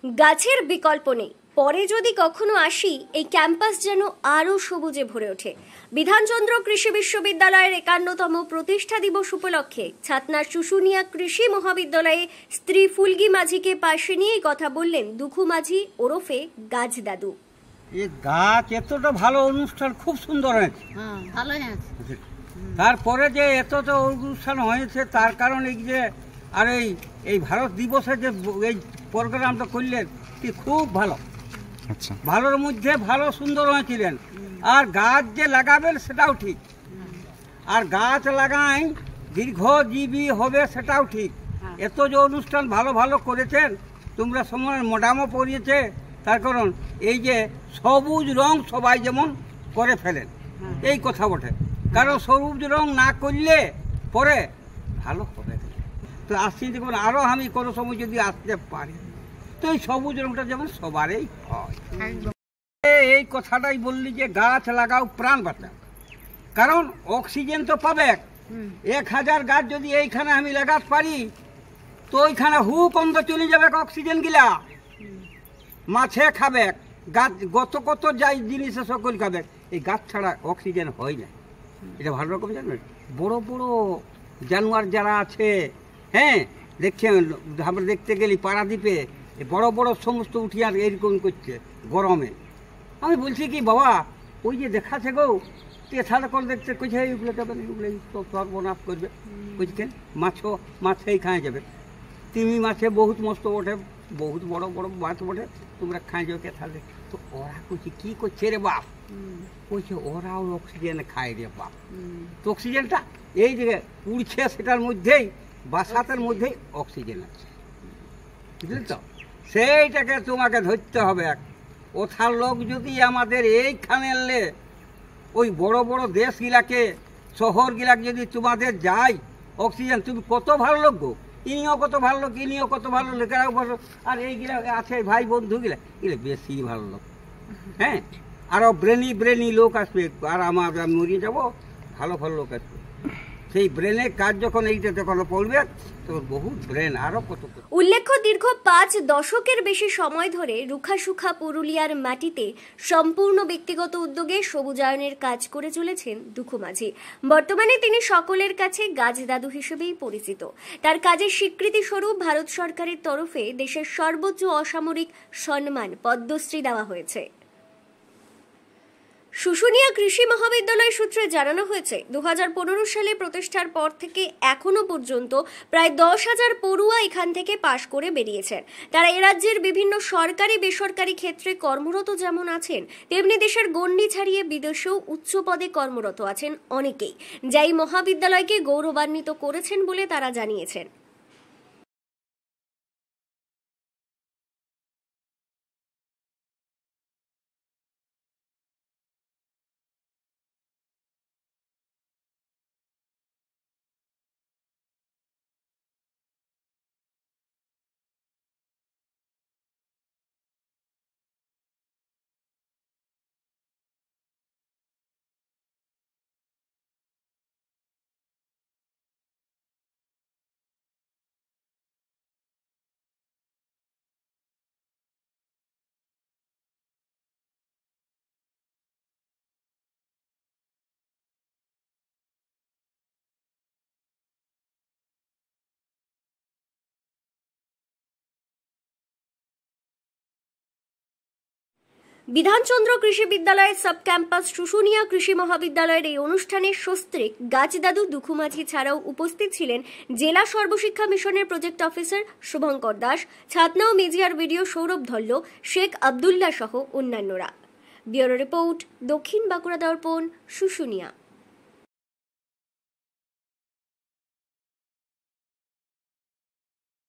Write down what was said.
গাছের বিকল্প নেই। পরে যদি কখনো আসি, এই ক্যাম্পাস যেন আরো সবুজে ভরে ওঠে। বিধানচন্দ্র কৃষি বিশ্ববিদ্যালয়ের 51তম প্রতিষ্ঠা দিবস উপলক্ষে ছাতনার শুশুনিয়া কৃষি মহাবিদ্যালয়ে স্ত্রী ফুলগি মাঝিকে পাশে নিয়ে কথা বললেন দুখু মাঝি ওরফে গাছ দাদু। এই গাছ এতটা ভালো অনুষ্ঠান, খুব সুন্দর হয়েছে। ভালো হয়েছে। তারপরে যে এতটা অনুষ্ঠান হয়েছে তার কারণ এই যে আর এই ভারত দিবসে যে এই প্রোগ্রামটা করলেন, খুব ভালো। আচ্ছা, ভালোর মধ্যে ভালো, সুন্দর হয়েছিলেন। আর গাছ যে লাগাবেন সেটাও ঠিক, আর গাছ লাগাই দীর্ঘজীবী হবে সেটাও ঠিক। এত যে অনুষ্ঠান ভালো ভালো করেছেন, তোমরা সময় মোডামও পড়িয়েছে, তার কারণ এই যে সবুজ রং সবাই যেমন করে ফেলেন, এই কথা বটে। কারণ সবুজ রং না করলে পরে ভালো হবে। তো আসছি দেখুন, আরও আমি কোনো সময় যদি আসতে পারি তো এই সবুজ রংটা যেমন সবারই হয়। এই কথাটাই বললি যে গাছ লাগাও, প্রাণ বাঁচাও। কারণ অক্সিজেন তো পাবে। 1000 গাছ যদি এইখানে আমি লাগাতে পারি তো ওইখানে হুকন্দ চলে যাবে অক্সিজেন গিলা, মাছে খাবে, গাছ কত যাই জিনিসে সকল খাবে। এই গাছ ছাড়া অক্সিজেন হয় না, এটা ভালো রকম জানবেন। বড় বড় জানোয়ার যারা আছে, হ্যাঁ, দেখছেন আমরা দেখতে গেলি পারাদ্বীপে বড় বড় সমস্ত উঠিয়ার এরকম করছে গরমে। আমি বলছি কি বাবা, ওই যে দেখাচ্ছে গো পেছাড়া করে দেখতে কইছে এইগুলো যাবে, এইগুলো সর্বনাশ করবে। বুঝছেন, মাছেই খায় যাবে। তিমি মাছে বহুত মস্ত ওঠে, বহুত বড় বড় মাছ ওঠে, তোমরা খাই যাবে কেথালে। তো ওরা কইছে কি করছে রে বাপ, কইছে ওরাও অক্সিজেন খায় রে বাপ। তো অক্সিজেনটা এই যে উড়ছে সেটার মধ্যেই, বাসাতের মধ্যেই অক্সিজেন আছে, বুঝলি তো? সেইটাকে তোমাকে ধরতে হবে। ওথার লোক যদি আমাদের এইখানে এলে ওই বড় বড় দেশগুলাকে, শহরগুলাকে যদি তোমাদের যায় অক্সিজেন, তুমি কত ভালো লোক গো, ইনিও কত ভালো লোক, ইনিও কত ভালো লোক, আর এইগুলা আছে ভাই বন্ধুগুলা, এগুলো বেশি ভালো লোক। হ্যাঁ, আরও ব্রেনি লোক আসবে, আর আমরা মরিয়ে যাবো, ভালো ভালো লোক আসবে। সেই ব্রেনের কাজ যখন এইটা যখন পড়বে তখন বহু ব্রেন আরো কত। উল্লেখ্য, দীর্ঘ 5 দশকের বেশি সময় ধরে রুখাসুখা পুরুলিয়ার মাটিতে সম্পূর্ণ ব্যক্তিগত উদ্যোগে সবুজায়নের কাজ করে চলেছেন দুখু মাঝি। বর্তমানে তিনি সকলের কাছে গাছ দাদু হিসেবেই পরিচিত। তার কাজের স্বীকৃতি স্বরূপ ভারত সরকারের তরফে দেশের সর্বোচ্চ অসামরিক সম্মান পদ্মশ্রী দেওয়া হয়েছে। শুশুনিয়া কৃষি মহাবিদ্যালয় সূত্রে জানানো হয়েছে, 2015 সালে প্রতিষ্ঠার পর থেকে এখনো পর্যন্ত প্রায় 10,000 পড়ুয়া এখান থেকে পাশ করে বেরিয়েছেন। তারা এ রাজ্যের বিভিন্ন সরকারি বেসরকারি ক্ষেত্রে কর্মরত যেমন আছেন, তেমনি দেশের গণ্ডি ছাড়িয়ে বিদেশেও উচ্চ পদে কর্মরত আছেন অনেকেই, যা এই মহাবিদ্যালয়কে গৌরবান্বিত করেছেন বলে তারা জানিয়েছেন। বিধানচন্দ্র কৃষি বিদ্যালয়ের সাব ক্যাম্পাস শুশুনিয়া কৃষি মহাবিদ্যালয়ের এই অনুষ্ঠানে সস্ত্রীক গাছ দাদু দুখু মাঝি ছাড়াও উপস্থিত ছিলেন জেলা সর্বশিক্ষা মিশনের প্রজেক্ট অফিসার শুভঙ্কর দাস, ছাতনা ও মেজিয়ার ভিডিও সৌরভ ধল্ল, শেখ আবদুল্লাহ সহ অন্যান্যরা। ব্যুরো রিপোর্ট, দক্ষিণ বাঁকুড়া দর্পণ, শুশুনিয়া।